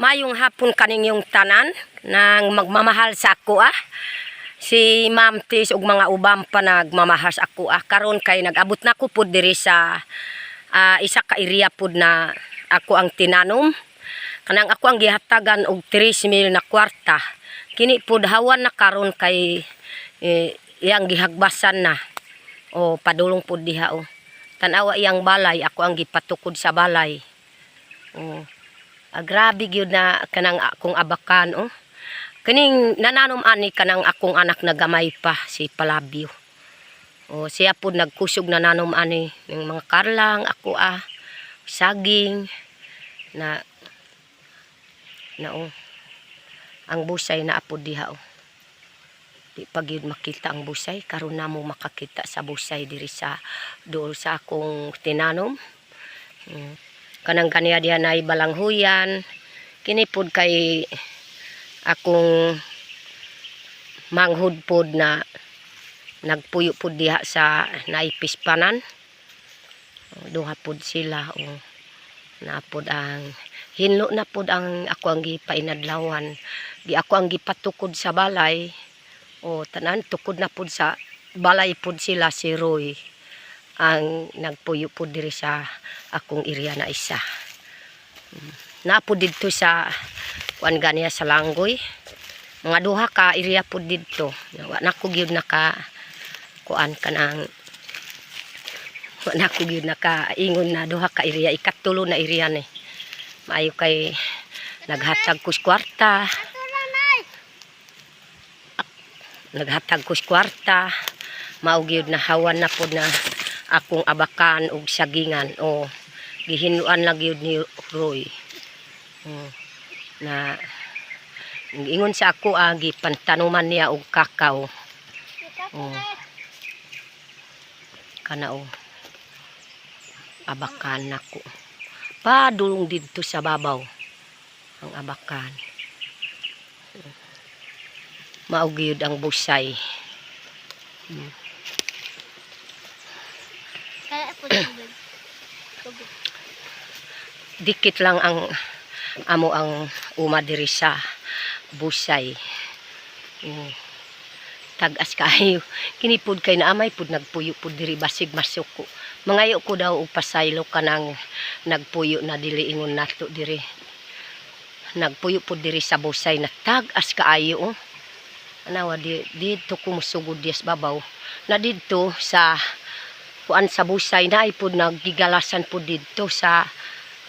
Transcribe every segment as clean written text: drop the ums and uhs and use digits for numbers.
Mayong hapon kaning yung tanan nang magmamahal sa ako Si Ma'am Tis ug mga ubang pa nagmamahal sa ako karon kay nag-abot na ko pud diri sa isa ka area pud na ako ang tinanom. Kanang ako ang gihatagan og 3,000 na kwarta. Kini pud hawan na karon kay iyang gihagbasan na. O padulong pud diha Tanawa iyang balay, ako ang gipatukod sa balay. Grabe gyud na kanang akong abakan Kaning nananom ani kanang akong anak na gamay pa si Palabyo. Siya pud nagkusog nananom ani ng mga karlang ako saging na ang busay na apod diha Di pa gyud makita ang busay, karon namo makakita sa busay diri sa dool sa akong tinanom. Kanang kaniya diha na balanghuyan. Kini pud kay akong manghud pud na nagpuyo pud diha sa naipispanan. Duha pud sila na pud ang hinlo na pud ang ako ang gipainadlawan. Ako ang gipatukod sa balay. Tanan tukod na pud sa balay pud sila si Roy ang nagpuyo pud diri sa akong area na isa. Napud didto sa kuan ganiya sa Langgoy. Mga duha ka area pud didto. Wa na ko gyud naka kuan kanang wa na ko gyud naka ingon na duha ka area, ikatulo na area ni. Maayo kay naghatag ko kwarta. Naghatag ko kwarta. Mao gyud na hawan na pud na akong abakan og sagingan gihinuan lang gyud ni Roy. Na ingon sa ako gipantanuman niya og kakao. Kana abakan nako. Padulong didto sa babaw ang abakan. Mao gyud ang busay. Dikit lang ang amo ang uma diri sa busay. Tagas kaayo. Kini pud kay naamay pud nagpuyo pud diri basig masuko. Mangayo ko daw og pasaylo kanang nagpuyo na dili ingon nato diri. Nagpuyo pud diri sa busay na tagas kaayo Anawa dito ko musugod dias babaw. Na dito sa kuan sa busay na ipod nagigalasan po dito sa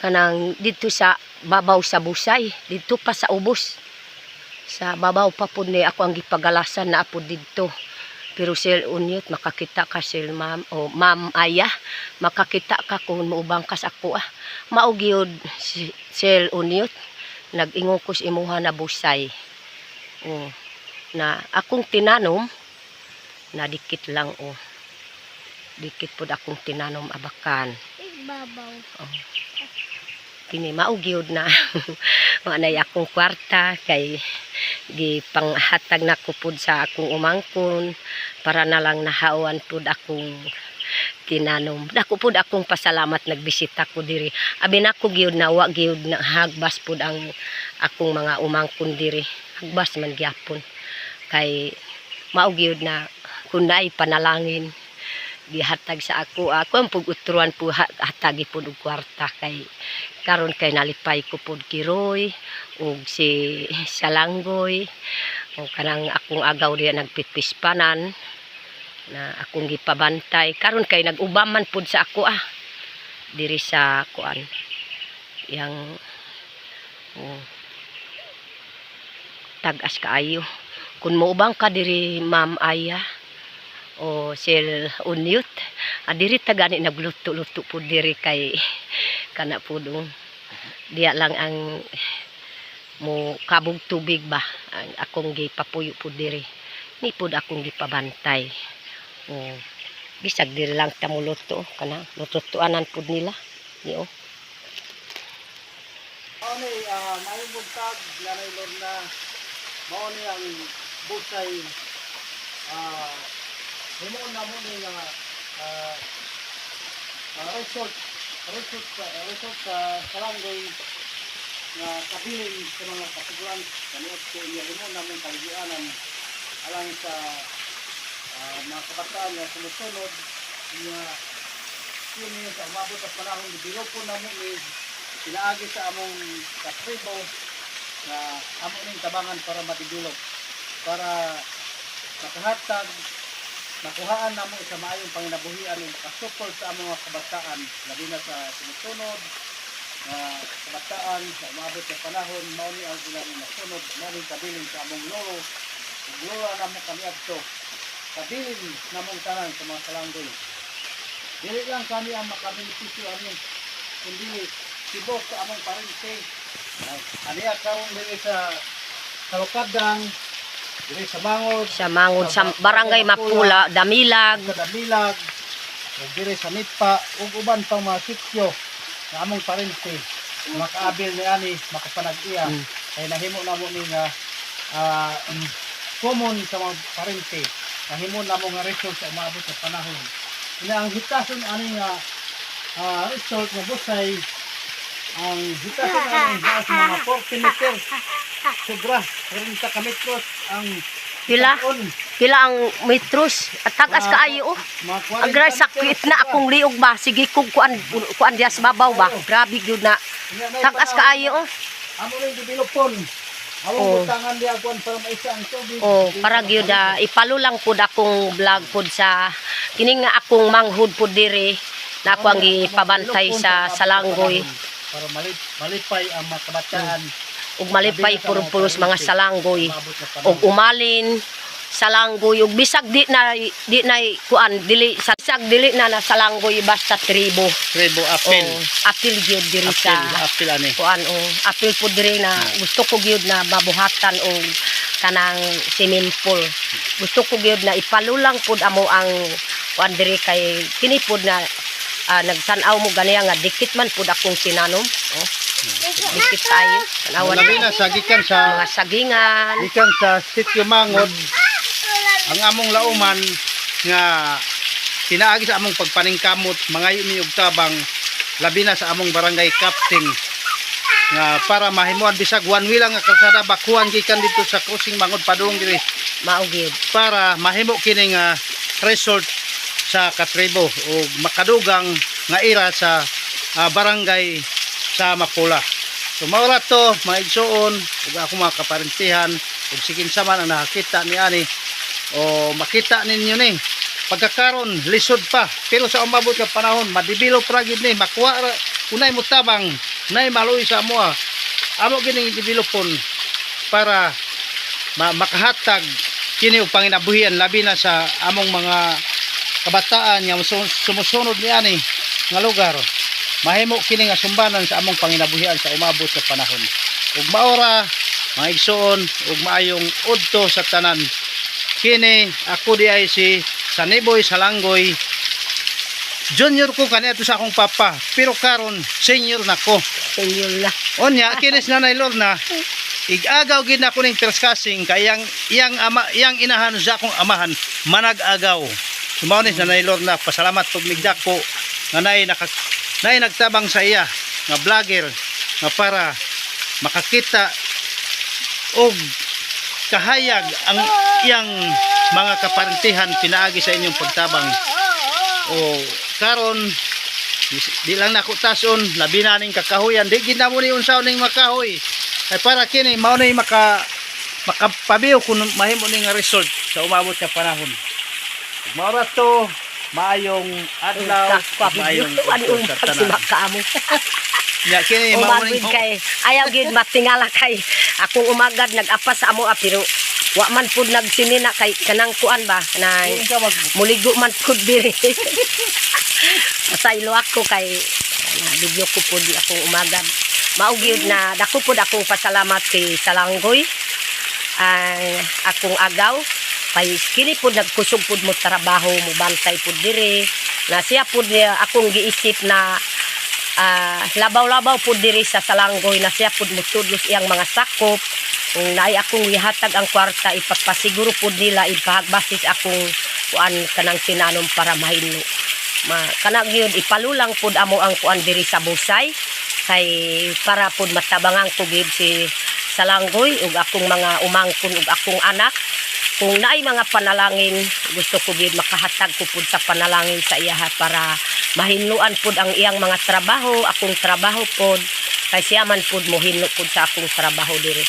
kanang dito sa babaw sa busay. Dito pa sa ubos. Sa babaw pa po ni ako ang gipagalasan na po dito. Pero sil unyot makakita ka sil ma'am ma'am Aya. Makakita ka kung maubang kas ako Maugyod sil unyot. Nag-ingon ko sa imuha na busay. Na akong tinanom na dikit lang dikit pud akong tinanom abakan. Babaw. Kini maugyod na manay akong kwarta kay gipanghatag na ko pud sa akong umangkon para na lang nahawan pud akong tinanom. Dako pud akong pasalamat nagbisita ko diri. Abi nako gyud na wa gyud na hagbas pud ang akong mga umangkon diri. Hagbas man gyapon. Kay maugyod na kunay panalangin gihatag sa ako ang pag-utruan po hatagi po og kwarta kay karon kay nalipay ko pod kiroy ug si Salanggoy o kanang akong agaw diya nagpitpispanan na akong gipabantay karon kay nag-ubaman pod sa ako diri sa kuan yang tagas kaayo. Kung maubang ka diri Ma'am Aya o sil unyot, diri tagani nagluto-luto po diri kay kana po diya lang ang mo kabog tubig ba ang akong gipapuyo po diri. Ni po akong gipabantay. Bisag diri lang tamuluto kana lututuanan po nila. Niyo. May buntag nanay Lorna. Mao ni ang busay himo na mo ni resort sa Salanggoy nga kabilin sa mga kasiguran kaniot ko niya imo namong kaligyanan alang sa mga kabataan nga sumusunod nga yun niyo sa umabot at panahon bilo po namo ni pinaagi sa among katribo nga amo ning tabangan para madibilog para makahatag nakuhaan namo sa maayong panginabuhian ug makasupport sa among mga kabataan labi na sa sumusunod nga kabataan sa umabot sa panahon mao ni ang ilang nasunod mao ni kabilin sa among lolo ug lola namo kaniadto kabilin namong tanan sa mga salanggoy dili lang kami ang makabenepisyo ani kundi tibok sa among parente aniya karon dili sa Kalukadang dili sa Mangod Sa mangod sa barangay Mapula, Damilag. sa Damilag ug diri sa Mitpa ug uban pang mga sityo nga among parente makaabil ni ani makapanag-iya kay nahimo namo ni nga common sa mga parente nahimo namo nga result sa umabot sa panahon ina ang hitason ani nga result nga busay ang hitason ani nga sa mga 40 meters sobra 30 ka metros ang Pila? hitason. Pila ang metros at tagas kaayo oh. Mga 40 Agray sakit na akong liog ba. Sige kung kuan diya sa babaw ba. Grabe gyud na. Tagas kaayo oh. amo ning developon Oh. awong butangan di agwan para maisa ang tubig Oh, para gyud ipalo lang pud akong vlog pud sa kini nga akong manghud pud diri na ako ang gipabantay sa salanggoy para malipay ang mga kabataan ug malipay puros mga salanggoy ug umalin salanggoy ug bisag di na kuan dili sa bisag dili na salanggoy basta tribo. apil Apil gyud diri sa apil ani kuan apil pud diri na gusto ko gyud na mabuhatan og kanang swimming pool. Gusto ko gyud na ipalulang pud amo ang kuan diri kay kini pud na nagsan-aw mo ganiya nga dikit man pud akong tinanom. Dikit tayo. Tanawan labi na sa gikan sa mga sagingan. sitio Mangod ang among lauman nga pinaagi sa among pagpaningkamot mangayo mi og tabang labi na sa among barangay captain nga para mahimuan bisag one way lang nga kalsada bakuan gikan dito sa crossing Mangod padung diri Mao gyud. para mahimo kini nga resort sa katribo o makadugang nga ira sa barangay sa Mapula. So maura to mga igsoon ug ako mga kaparentihan ug sigin saman ang nakakita ni ani o makita ninyo ni pagkakaron lisod pa pero sa umabot nga panahon madibilo pra gid ni makuha unay mo tabang nay maluoy sa amoa amo gining developon para makahatag kini og panginabuhian labi na sa among mga kabataan nga sumusunod niani nga lugar mahimo kini nga sumbanan sa among panginabuhian sa umabot sa panahon ug maora mga igsoon ug maayong udto sa tanan kini ako di ay si Saniboy Salanggoy junior ko kani ato sa akong papa pero karon senior nako Senior na. onya kinis nanay Lorna igagaw gid na ko ning perskasing kay yang inahan sa akong amahan manag-agaw sumaw ni nanay Lorna pasalamat pag migdako nga nay nagtabang sa iya nga vlogger nga para makakita og kahayag ang iyang mga kaparentihan pinaagi sa inyong pagtabang o karon di lang nako tason labi na ning kakahuyan di gid na mo ni unsaw ning makahoy ay para kini mao na makapabiyo kun mahimo ning result sa umabot ka panahon mao ra to maayong adlaw maayong udto sa tanan Kaamo. nya kini mao ning Umagid kay ayaw gyud matingala kay akong umagad nag-apas sa amo pero wa man pud nagsinina kay kanang kuan ba na muligo man pud diri. Masaylo ako kay video ko pud akong umagad. Mao gyud na dako pud akong pasalamat kay Salanggoy ang akong agaw kay kini pud nagkusog pud mo trabaho mo bantay pud diri na siya pud akong giisip na labaw-labaw pud diri sa Salanggoy na siya pud mutudlos iyang mga sakop kung naay akong ihatag ang kwarta ipapasiguro pud nila ipahagbasis akong kuan kanang tinanom para mahimo kanang gyud ipalulang pud amo ang kuan diri sa busay kay para pud matabangang tugid si Salanggoy ug akong mga umangkon ug akong anak. Kung naay mga panalangin, gusto ko gid makahatag ko pud sa panalangin sa iya para mahinluan pud ang iyang mga trabaho, akong trabaho pud kay siya man pud mohinlo pud sa akong trabaho diri.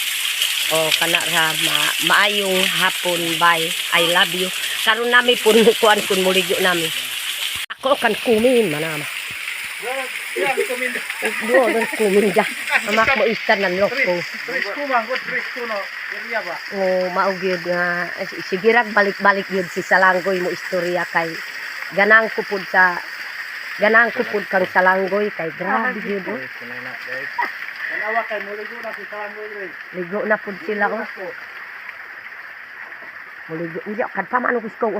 O kana ra maayong hapon, bye. I love you. Karon nami pud kuan kun muligyo nami. Ako kan kumin manama. Yan, kuminda. Doon kuminda. Amak mo istan nan loko. Tres kumang, tres kuno. Kaya ba? O maugyod nga sigirag balik-balik yun si Salanggoy mo istorya kay ganang kupod kang Salanggoy kay grabe yun oh. Kanawa kay muligo na si Salanggoy rin. Ligo na pud sila oh. Muligo iya kan paman gusto ko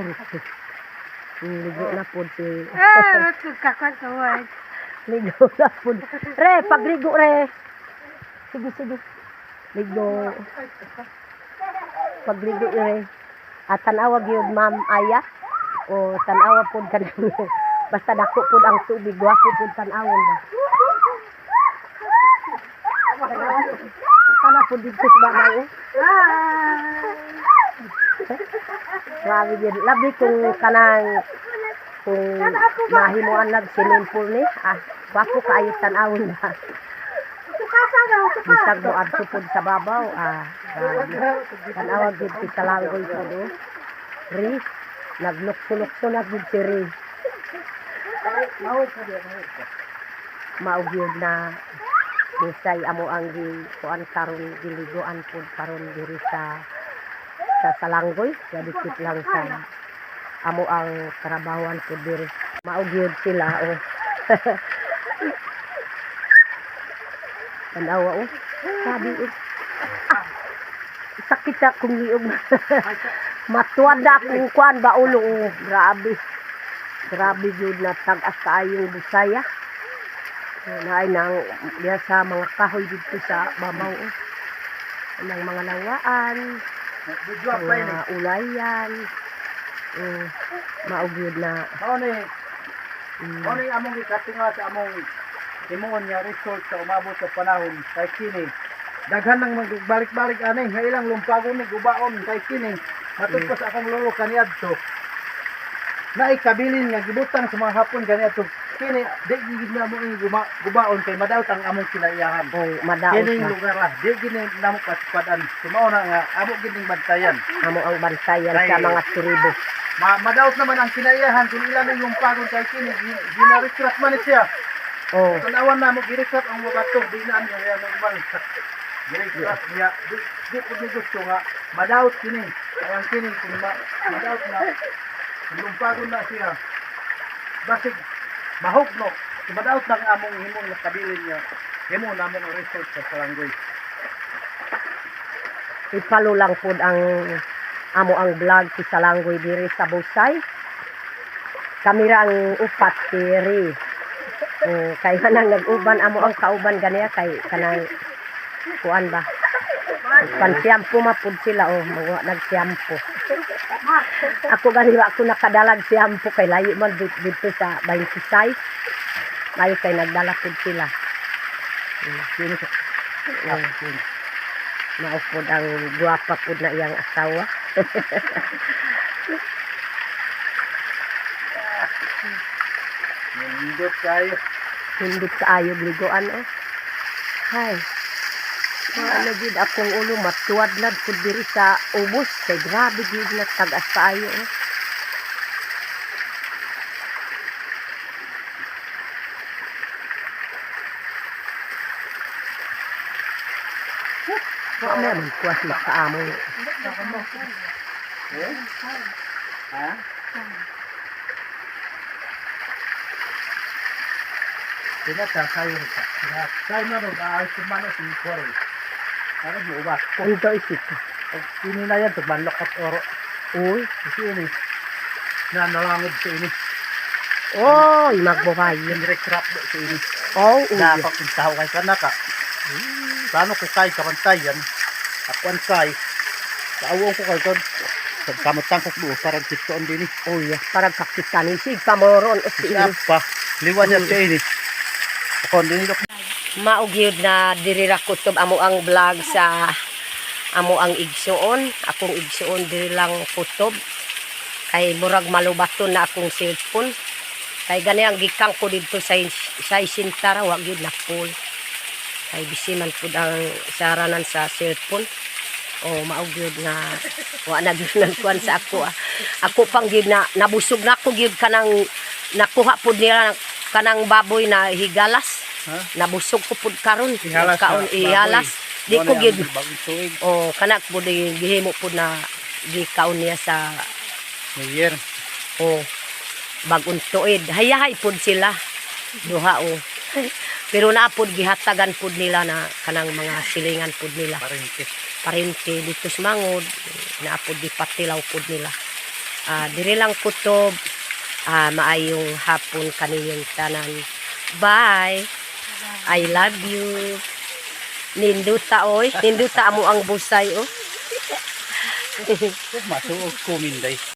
ligo na pud si ligo na pud re pagligo re sige ligo pagligo re at tanawag yun ma'am Aya o tanawa pud kanang basta dako pud ang tubig gwapo pud tanawon ba kana pud dito sa babaw grabe yun labi kung kanang kung mahimuan lag swimming pool ni gwapo kaayo tanawon ba bisag mo adto pud sa babaw tanawag gid si Salanggoy pud ri naglukso-lukso na gid si ri maugyod na busay amo ang kuan karon giligoan pud karon diri sa Salanggoy gadikit lang sa amo ang trabawan pud diri maugyod sila tanawa sabi sakit sa kung liog matuwad na akong kuan ba ulo grabe yun na tagas kaayong busaya naay nang diya sa mga kahoy dito sa babaw ng mga lawaan mga ulayan maugyod na Ano yung among ikatinga sa among himuon niya resort sa umabot sa panahon kay kini daghan nang magbalik-balik ani nga ilang lumpagon ni gubaon kay kini matupos akong lolo kaniadto na ikabilin nga gibutang sa mga hapon kaniadto kini di gid na mo gubaon kay madaot ang among kinaiyahan madaot kini na lugar di gid namo pasipadan sumao na nga amo gid ning bantayan amo ang bantayan sa mga tribo madaot naman ang kinaiyahan kung ilan yung lumpagon kay kini ginarekrat man siya. Tanawan na mo girekat ang mga bato di na niya normal. Girekat niya di ko gusto nga madaot kini. Ang kini kung madaot na lumpagon na siya. Basig mahog no. Madaot lang among himong nakabilin niya. Himo namon ang resort sa Salanggoy. Ipalo lang pud ang amo ang vlog si Salanggoy diri sa Busay. Kamera ang upat diri. Kay kanang nag-uban amo ang kauban ganiya kay kanang kuan ba pansiyampo mapud sila mga nagsyampo ako ganiwa ako nakadalag siyampo kay layo man dito sa 26 layo kay nagdala pud sila maupod ang guwapa pud na iyang asawa Hindot kaayo ligoan Hay. Ano gid akong ulo matuwad na pud diri sa ubos kay grabe gid na tagas kaayo Wa man kuwas na kaamo. Ha? Tinata kayo sa. Kayo na ro ay sumano si Kore. Ano mo ba? Ito isip. Kini na yan tagmanlok at oro. Uy, Kasi ini. Na nalangod sa ini. Magbabay. Yung rekrap do sa ini. Uy. Dapat kung tao kay kanaka. Plano ko kay karantayan. Ako ang kay. Kaawon ko kay kon. Pagkamotang ko buo parang kitoon din Uy, parang kakistanisig pamoron Siya pa. Liwan niya sa ini. Ako din ito. Maugyod na diri ra kutob amo ang vlog sa amo ang igsuon. Akong igsuon diri lang kutob. Kay murag malubaton na akong cellphone. Kay gani ang gikang ko dito sa isintara wa gyud na full. Kay bisi man pud ang saranan sa cellphone. Oh, maugyod na wa na gyud kuan sa ako. Ako pang gyud na nabusog na ako gyud kanang nakuha pud nila kanang baboy na higalas. Ha? Nabusog ko pud karon Ihalas kaon na ihalas. Di baboy. ko gyud Bagong tuig. oh kanak pud gihimo pud na gikaon niya sa New Year. oh bagong tuig. Hayahay pud sila duha oh. Pero naapod gihatagan pud nila na kanang mga silingan pud nila. Parente dito sa Mangod, naapod gipatilaw pud nila. Diri lang kutob. Maayong hapon kaninyong tanan. Bye. I love you. Ninduta oy, ninduta mo ang busay oh. Masuog ko minday.